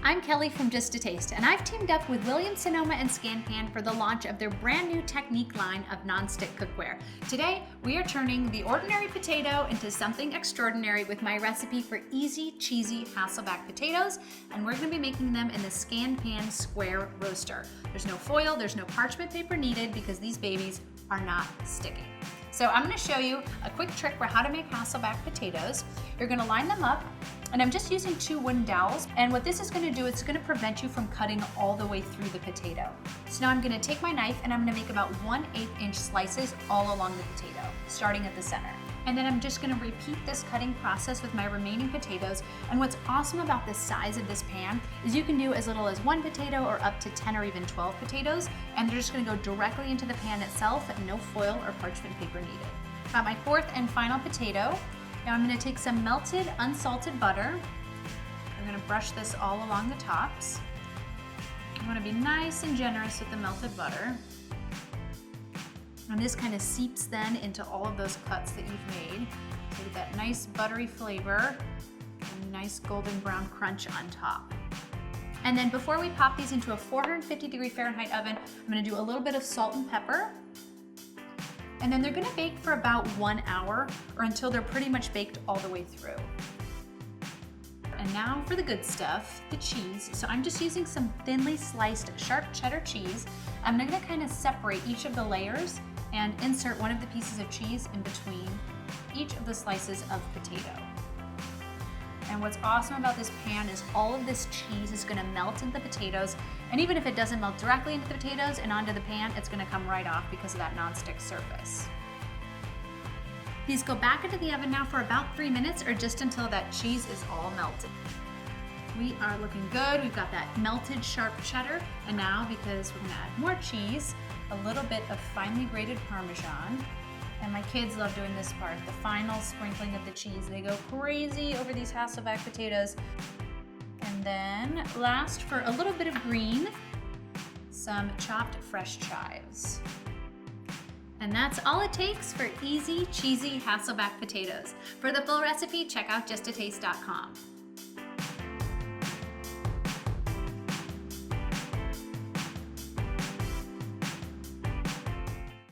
I'm Kelly from Just a Taste, and I've teamed up with Williams-Sonoma and ScanPan for the launch of their brand new Technique line of nonstick cookware. Today, we are turning the ordinary potato into something extraordinary with my recipe for easy, cheesy Hasselback potatoes, and we're going to be making them in the ScanPan square roaster. There's no foil, there's no parchment paper needed because these babies are not sticking. So I'm going to show you a quick trick for how to make Hasselback potatoes. You're going to line them up, and I'm just using 2 wooden dowels, and what this is going to do, it's going to prevent you from cutting all the way through the potato. So now I'm going to take my knife and I'm going to make about 1/8 inch slices all along the potato, starting at the center. And then I'm just going to repeat this cutting process with my remaining potatoes. And what's awesome about the size of this pan is you can do as little as 1 potato or up to 10 or even 12 potatoes, and they're just going to go directly into the pan itself, no foil or parchment paper needed. Got my 4th and final potato. Now I'm going to take some melted unsalted butter. I'm going to brush this all along the tops. I want to be nice and generous with the melted butter. And this kind of seeps then into all of those cuts that you've made. So you get that nice buttery flavor and nice golden brown crunch on top. And then before we pop these into a 450-degree Fahrenheit oven, I'm going to do a little bit of salt and pepper. And then they're going to bake for about 1 hour or until they're pretty much baked all the way through. And now for the good stuff, the cheese. So I'm just using some thinly sliced sharp cheddar cheese. I'm going to kind of separate each of the layers and insert one of the pieces of cheese in between each of the slices of potato. And what's awesome about this pan is all of this cheese is going to melt into the potatoes, and even if it doesn't melt directly into the potatoes and onto the pan, it's going to come right off because of that nonstick surface. These go back into the oven now for about 3 minutes or just until that cheese is all melted. We are looking good. We've got that melted sharp cheddar, and now, because we're going to add more cheese, a little bit of finely grated Parmesan. And my kids love doing this part, the final sprinkling of the cheese. They go crazy over these Hasselback potatoes. And then last, for a little bit of green, some chopped fresh chives. And that's all it takes for easy, cheesy Hasselback potatoes. For the full recipe, check out justataste.com.